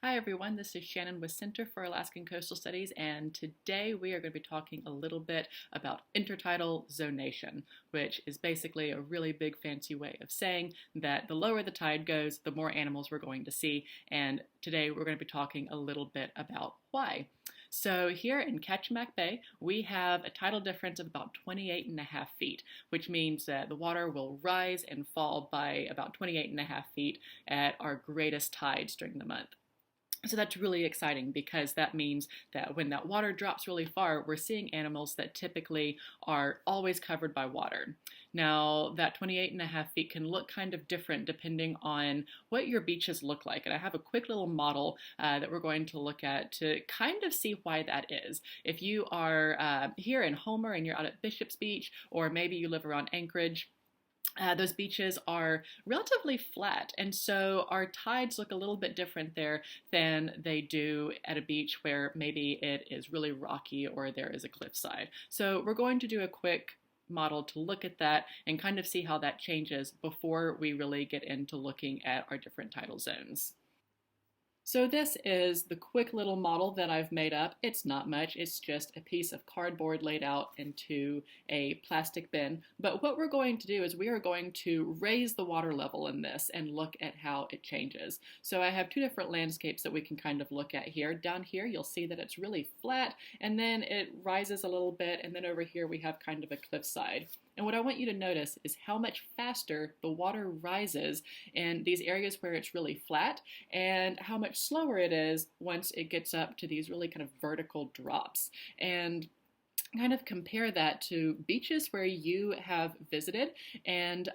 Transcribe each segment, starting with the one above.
Hi everyone, this is Shannon with Center for Alaskan Coastal Studies, and today we are going to be talking a little bit about intertidal zonation, which is basically a really big fancy way of saying that the lower the tide goes, the more animals we're going to see, and today we're going to be talking a little bit about why. So here in Kachemak Bay, we have a tidal difference of about 28.5 feet, which means that the water will rise and fall by about 28.5 feet at our greatest tides during the month. So that's really exciting because that means that when that water drops really far, we're seeing animals that typically are always covered by water. Now, that 28.5 feet can look kind of different depending on what your beaches look like. And I have a quick little model that we're going to look at to kind of see why that is. If you are here in Homer and you're out at Bishop's Beach, or maybe you live around Anchorage, those beaches are relatively flat, and so our tides look a little bit different there than they do at a beach where maybe it is really rocky or there is a cliffside. So we're going to do a quick model to look at that and kind of see how that changes before we really get into looking at our different tidal zones. So this is the quick little model that I've made up. It's not much, it's just a piece of cardboard laid out into a plastic bin. But what we're going to do is we are going to raise the water level in this and look at how it changes. So I have two different landscapes that we can kind of look at here. Down here you'll see that it's really flat, and then it rises a little bit, and then over here we have kind of a cliffside. And what I want you to notice is how much faster the water rises in these areas where it's really flat, and how much slower it is once it gets up to these really kind of vertical drops. And kind of compare that to beaches where you have visited, and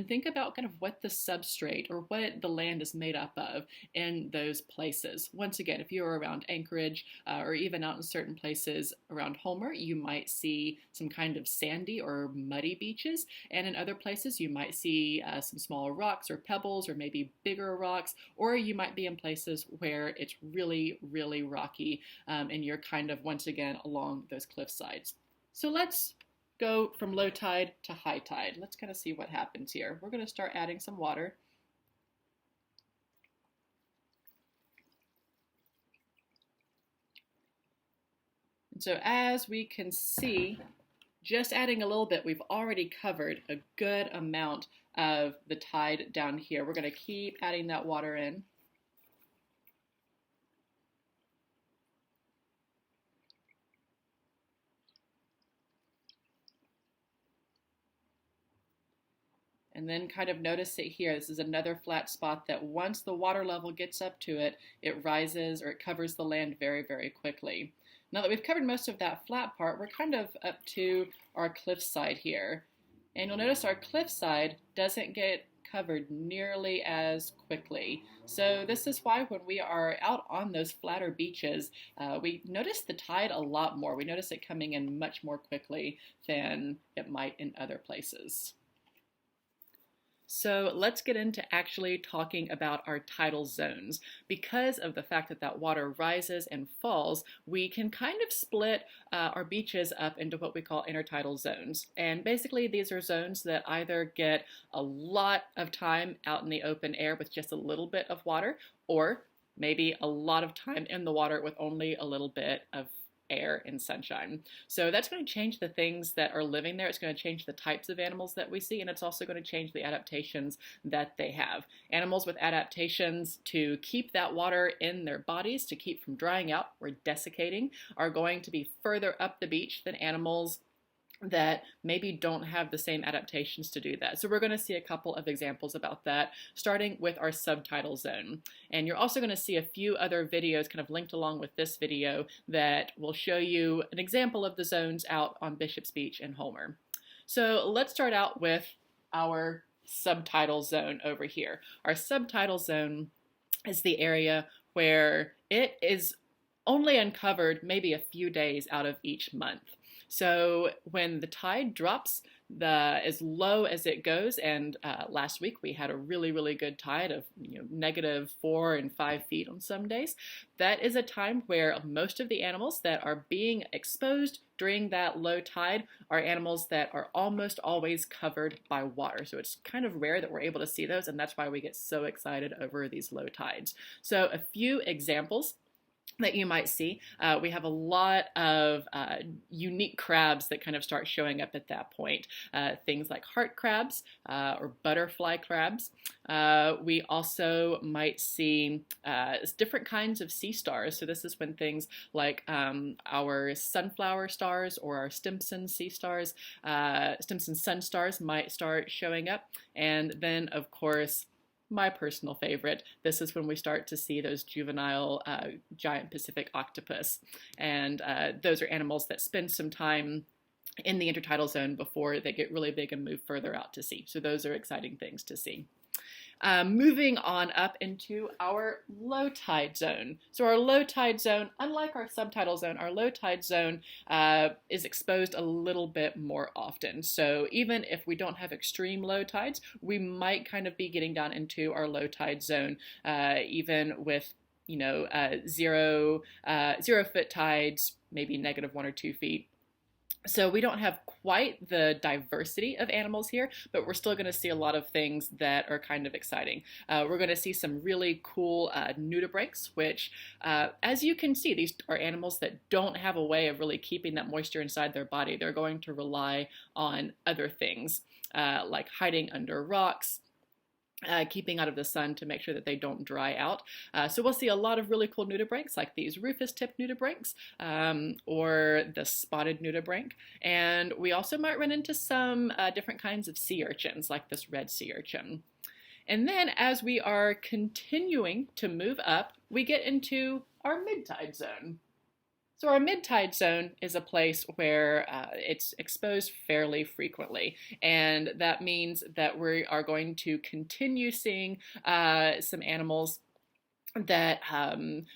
think about kind of what the substrate or what the land is made up of in those places. Once again, if you're around Anchorage or even out in certain places around Homer, you might see some kind of sandy or muddy beaches, and in other places you might see some smaller rocks or pebbles or maybe bigger rocks, or you might be in places where it's really, really rocky, and you're kind of once again along those cliff sides. So let's go from low tide to high tide. Let's kind of see what happens here. We're going to start adding some water. And so as we can see, just adding a little bit, we've already covered a good amount of the tide down here. We're going to keep adding that water in. And then kind of notice it here. This is another flat spot that once the water level gets up to it, it rises or it covers the land very, very quickly. Now that we've covered most of that flat part, we're kind of up to our cliffside here. And you'll notice our cliffside doesn't get covered nearly as quickly. So this is why when we are out on those flatter beaches, we notice the tide a lot more. We notice it coming in much more quickly than it might in other places. So let's get into actually talking about our tidal zones. Because of the fact that that water rises and falls, we can kind of split our beaches up into what we call intertidal zones. And basically these are zones that either get a lot of time out in the open air with just a little bit of water, or maybe a lot of time in the water with only a little bit of air and sunshine. So that's going to change the things that are living there. It's going to change the types of animals that we see, and it's also going to change the adaptations that they have. Animals with adaptations to keep that water in their bodies, to keep from drying out or desiccating, are going to be further up the beach than animals that maybe don't have the same adaptations to do that. So we're going to see a couple of examples about that, starting with our subtidal zone. And you're also going to see a few other videos kind of linked along with this video that will show you an example of the zones out on Bishop's Beach and Homer. So let's start out with our subtidal zone over here. Our subtidal zone is the area where it is only uncovered maybe a few days out of each month. So when the tide drops, as low as it goes, and last week we had a really, really good tide of -4 and 5 feet on some days. That is a time where most of the animals that are being exposed during that low tide are animals that are almost always covered by water. So it's kind of rare that we're able to see those, and that's why we get so excited over these low tides. So a few examples that you might see. We have a lot of unique crabs that kind of start showing up at that point. Things like heart crabs or butterfly crabs. We also might see different kinds of sea stars. So this is when things like our sunflower stars or our Stimson sea stars, Stimson sun stars might start showing up. And then, of course, my personal favorite, this is when we start to see those juvenile giant Pacific octopus. And those are animals that spend some time in the intertidal zone before they get really big and move further out to sea. So those are exciting things to see. Moving on up into our low tide zone. So our low tide zone, unlike our subtidal zone, our low tide zone is exposed a little bit more often. So even if we don't have extreme low tides, we might kind of be getting down into our low tide zone, even with zero foot tides, maybe -1 or 2 feet. So we don't have quite the diversity of animals here, but we're still going to see a lot of things that are kind of exciting. We're going to see some really cool nudibranchs, which, as you can see, these are animals that don't have a way of really keeping that moisture inside their body. They're going to rely on other things, like hiding under rocks, keeping out of the sun to make sure that they don't dry out. So we'll see a lot of really cool nudibranchs, like these rufous-tipped nudibranchs or the spotted nudibranch. And we also might run into some different kinds of sea urchins, like this red sea urchin. And then as we are continuing to move up, we get into our mid-tide zone. So our mid-tide zone is a place where it's exposed fairly frequently, and that means that we are going to continue seeing some animals that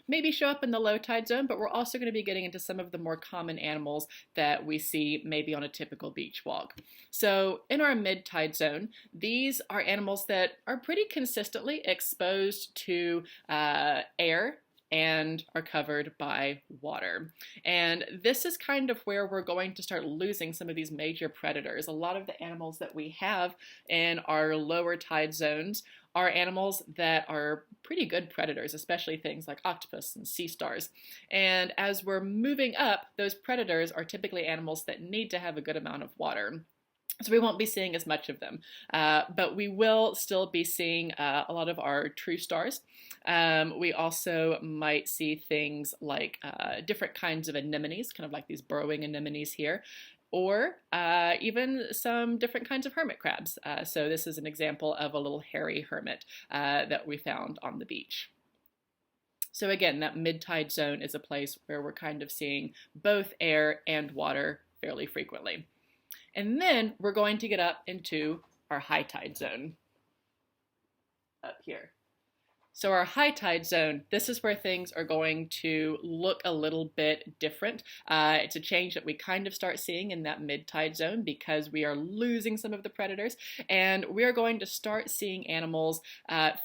maybe show up in the low tide zone, but we're also going to be getting into some of the more common animals that we see maybe on a typical beach walk. So in our mid-tide zone, these are animals that are pretty consistently exposed to air and are covered by water. And this is kind of where we're going to start losing some of these major predators. A lot of the animals that we have in our lower tide zones are animals that are pretty good predators, especially things like octopus and sea stars. And as we're moving up, those predators are typically animals that need to have a good amount of water. So we won't be seeing as much of them, but we will still be seeing a lot of our true stars. We also might see things like different kinds of anemones, kind of like these burrowing anemones here, or even some different kinds of hermit crabs. So this is an example of a little hairy hermit that we found on the beach. So again, that mid-tide zone is a place where we're kind of seeing both air and water fairly frequently. And then we're going to get up into our high tide zone up here. So our high tide zone, this is where things are going to look a little bit different. It's a change that we kind of start seeing in that mid-tide zone because we are losing some of the predators, and we're going to start seeing animals,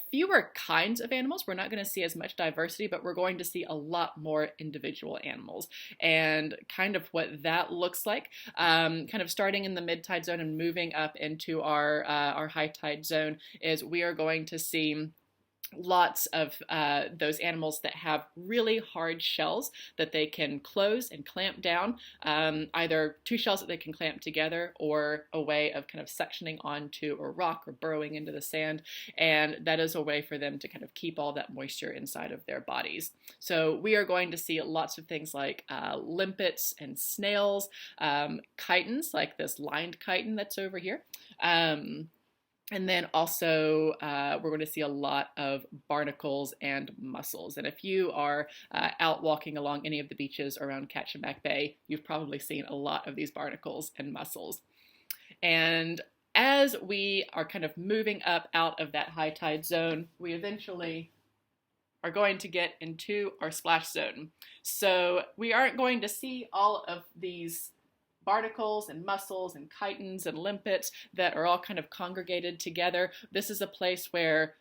fewer kinds of animals. We're not going to see as much diversity, but we're going to see a lot more individual animals. And kind of what that looks like, kind of starting in the mid-tide zone and moving up into our high tide zone, is we are going to see lots of those animals that have really hard shells that they can close and clamp down, either two shells that they can clamp together or a way of kind of suctioning onto a rock or burrowing into the sand, and that is a way for them to kind of keep all that moisture inside of their bodies. So we are going to see lots of things like limpets and snails, chitons like this lined chiton that's over here. And then also we're going to see a lot of barnacles and mussels. And if you are out walking along any of the beaches around Kachemak Bay, you've probably seen a lot of these barnacles and mussels. And as we are kind of moving up out of that high tide zone, we eventually are going to get into our splash zone. So we aren't going to see all of these barnacles and mussels and chitons and limpets that are all kind of congregated together. This is a place where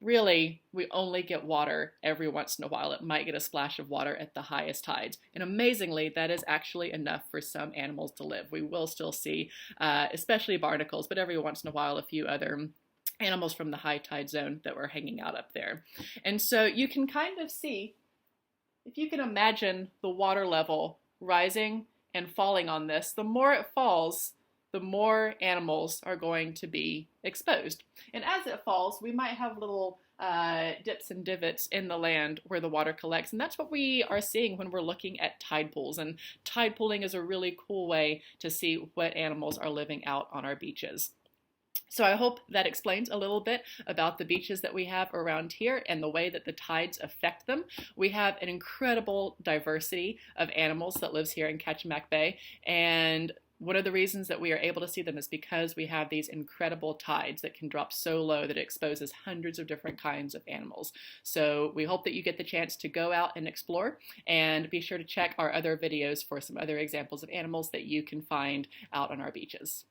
really we only get water every once in a while. It might get a splash of water at the highest tides. And amazingly, that is actually enough for some animals to live. We will still see, especially barnacles, but every once in a while a few other animals from the high tide zone that were hanging out up there. And so you can kind of see, if you can imagine the water level rising and falling on this, the more it falls, the more animals are going to be exposed. And as it falls, we might have little dips and divots in the land where the water collects. And that's what we are seeing when we're looking at tide pools. And tide pooling is a really cool way to see what animals are living out on our beaches. So I hope that explains a little bit about the beaches that we have around here and the way that the tides affect them. We have an incredible diversity of animals that lives here in Kachemak Bay, and one of the reasons that we are able to see them is because we have these incredible tides that can drop so low that it exposes hundreds of different kinds of animals. So we hope that you get the chance to go out and explore, and be sure to check our other videos for some other examples of animals that you can find out on our beaches.